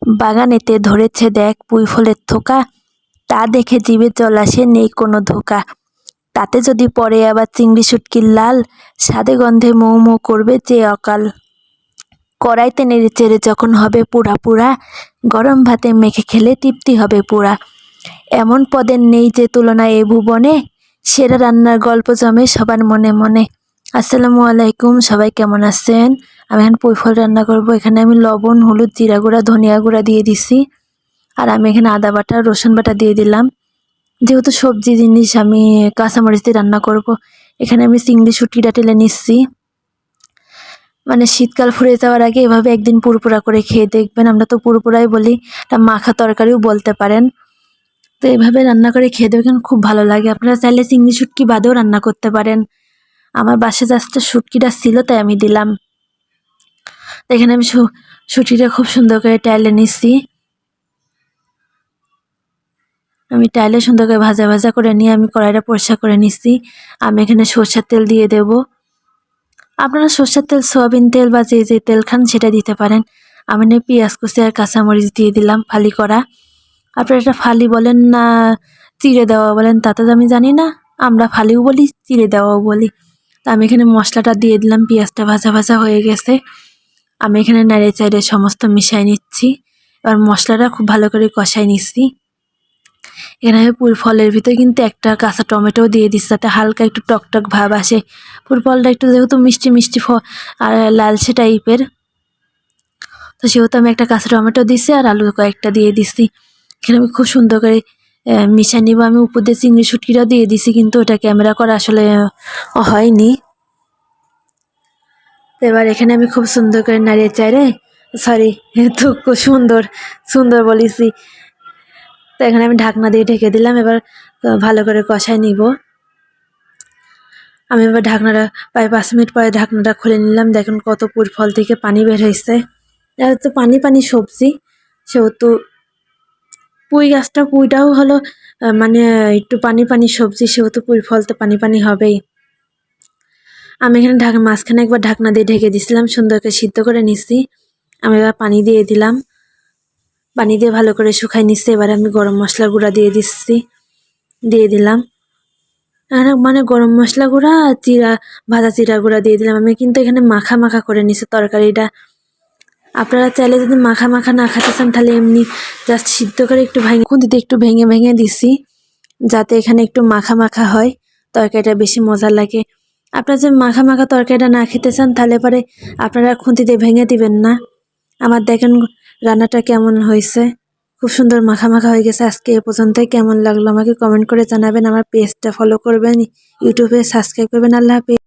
বাগানেতে ধরেছে দেখ পুঁই ফলের থোকা, তা দেখে জিভে জল আসে নেই কোনো ধোকা। তাতে যদি পড়ে আবার চিংড়ি শুটকির লাল, স্বাদে গন্ধে মৌ মৌ করবে যে অকাল। কড়াইতে নেড়ে চেড়ে যখন হবে পুরা পুরা, গরম ভাতে মেখে খেলে তৃপ্তি হবে পুরা। এমন পদের নেই যে তুলনা এ ভুবনে, সেরা রান্নার গল্প জমে সবার মনে মনে। আসসালামু আলাইকুম, সবাই কেমন আছেন? আমি এখন পুঁই ফল রান্না করব। এখানে আমি লবণ, হলুদ, জিরা গুঁড়া, ধনিয়া গুঁড়া দিয়ে দিছি। আর আমি এখানে আদা বাটা, রসুন বাটা দিয়ে দিলাম। যেহেতু সবজি জিনিস আমি কাঁচামরিচ দিয়ে রান্না করব। এখানে আমি চিংড়ি শুটকিটা টেলে নিচ্ছি। মানে শীতকাল ফুরিয়ে যাওয়ার আগে এভাবে একদিন পুরপুরা করে খেয়ে দেখবেন। আমরা তো পুরপুরাই বলি, এটা মাখা তরকারিও বলতে পারেন। তো এভাবে রান্না করে খেয়ে দেখবেন, খুব ভালো লাগে। আপনারা চাইলে চিংড়ি শুটকি বাদেও রান্না করতে পারেন। আমার বাসায় জাস্ট শুটকিটা ছিল তাই আমি দিলাম। এখানে আমি শুটকিটা খুব সুন্দর করে টাইলে নিচ্ছি। আমি টাইলে সুন্দর করে ভাজা ভাজা করে নিয়ে আমি কড়াইটা পরিষ্কার করে নিচ্ছি। আমি এখানে সরষের তেল দিয়ে দেব। আপনারা সরষের তেল, সয়াবিন তেল বা যে তেল খান সেটা দিতে পারেন। আমি পেঁয়াজ কুচি আর কাঁচামরিচ দিয়ে দিলাম ফালি করা। আপনারা এটা ফালি বলেন না চিড়ে দেওয়া বলেন তা তো আমি জানি না। আমরা ফালিও বলি, চিড়ে দেওয়াও বলি। তো আমি এখানে মশলাটা দিয়ে দিলাম। পেঁয়াজটা ভাজা ভাজা হয়ে গেছে। আমি এখানে নেড়ে চেড়ে সমস্ত মিশাই নিচ্ছি। এবার মশলাটা খুব ভালো করে কষাই নিচ্ছি। এখানে আমি পুঁই ফলের ভিতরে কিন্তু একটা কাঁচা টমেটো দিয়ে দিচ্ছি, যাতে হালকা একটু টকটক ভাব আসে। পুঁই ফলটা একটু যেহেতু মিষ্টি মিষ্টি আর লালচে টাইপের, তো সেহেতু আমি একটা কাঁচা টমেটো দিচ্ছি আর আলু কয়েকটা দিয়ে দিচ্ছি। এখানে আমি খুব সুন্দর করে মিশিয়ে নিব। আমি উপর দিয়ে চিংড়ি শুটকিটাও দিয়ে দিছি, কিন্তু ওটা ক্যামেরা করা আসলে হয়নি। এবার এখানে আমি খুব সুন্দর করে নাড়িয়ে চাইরে তো খুব সুন্দর বলেছি। তো এখানে আমি ঢাকনা দিয়ে ঢেকে দিলাম। এবার ভালো করে কষায় নিব। আমি এবার ঢাকনাটা প্রায় 5 মিনিট পরে ঢাকনাটা খুলে নিলাম। দেখুন কত পুঁই ফল থেকে পানি বের হয়েছে। তো পানি পানি সবজি, সেহেতু পুঁইটাও হলো মানে একটু পানি পানি সবজি, সেহেতু পুঁই ফল তো পানি পানি হবেই। আমি এখানে মাঝখানে একবার ঢাকনা দিয়ে ঢেকে দিয়েছিলাম, সুন্দর করে সিদ্ধ করে নিচ্ছি। আমি এবার পানি দিয়ে দিলাম। পানি দিয়ে ভালো করে শুকাই নিচ্ছি। এবার আমি গরম মশলা গুঁড়া দিয়ে দিলাম। মানে গরম মশলা গুঁড়া আর ভাজা জিরা গুঁড়া দিয়ে দিলাম। আমি কিন্তু এখানে মাখা মাখা করে নিচ্ছি তরকারিটা। আপনারা চাইলে যদি মাখা মাখা না খেতে চান, তাহলে এমনি জাস্ট সিদ্ধ করে খুন্তিতে একটু ভেঙে ভেঙে দিছি, যাতে এখানে একটু মাখা মাখা হয়, তরকারিটা বেশি মজা লাগে। আপনারা যদি মাখা মাখা তরকারিটা না খেতে চান, তাহলে পরে আপনারা খুন্তিতে ভেঙে দিবেন না। আমার দেখেন রান্নাটা কেমন হয়েছে, খুব সুন্দর মাখা মাখা হয়ে গেছে। আজকে এ পর্যন্তই। কেমন লাগলো আমাকে কমেন্ট করে জানাবেন। আমার পেজটা ফলো করবেন, ইউটিউবে সাবস্ক্রাইব করবেন। আল্লাহ হাফেজ।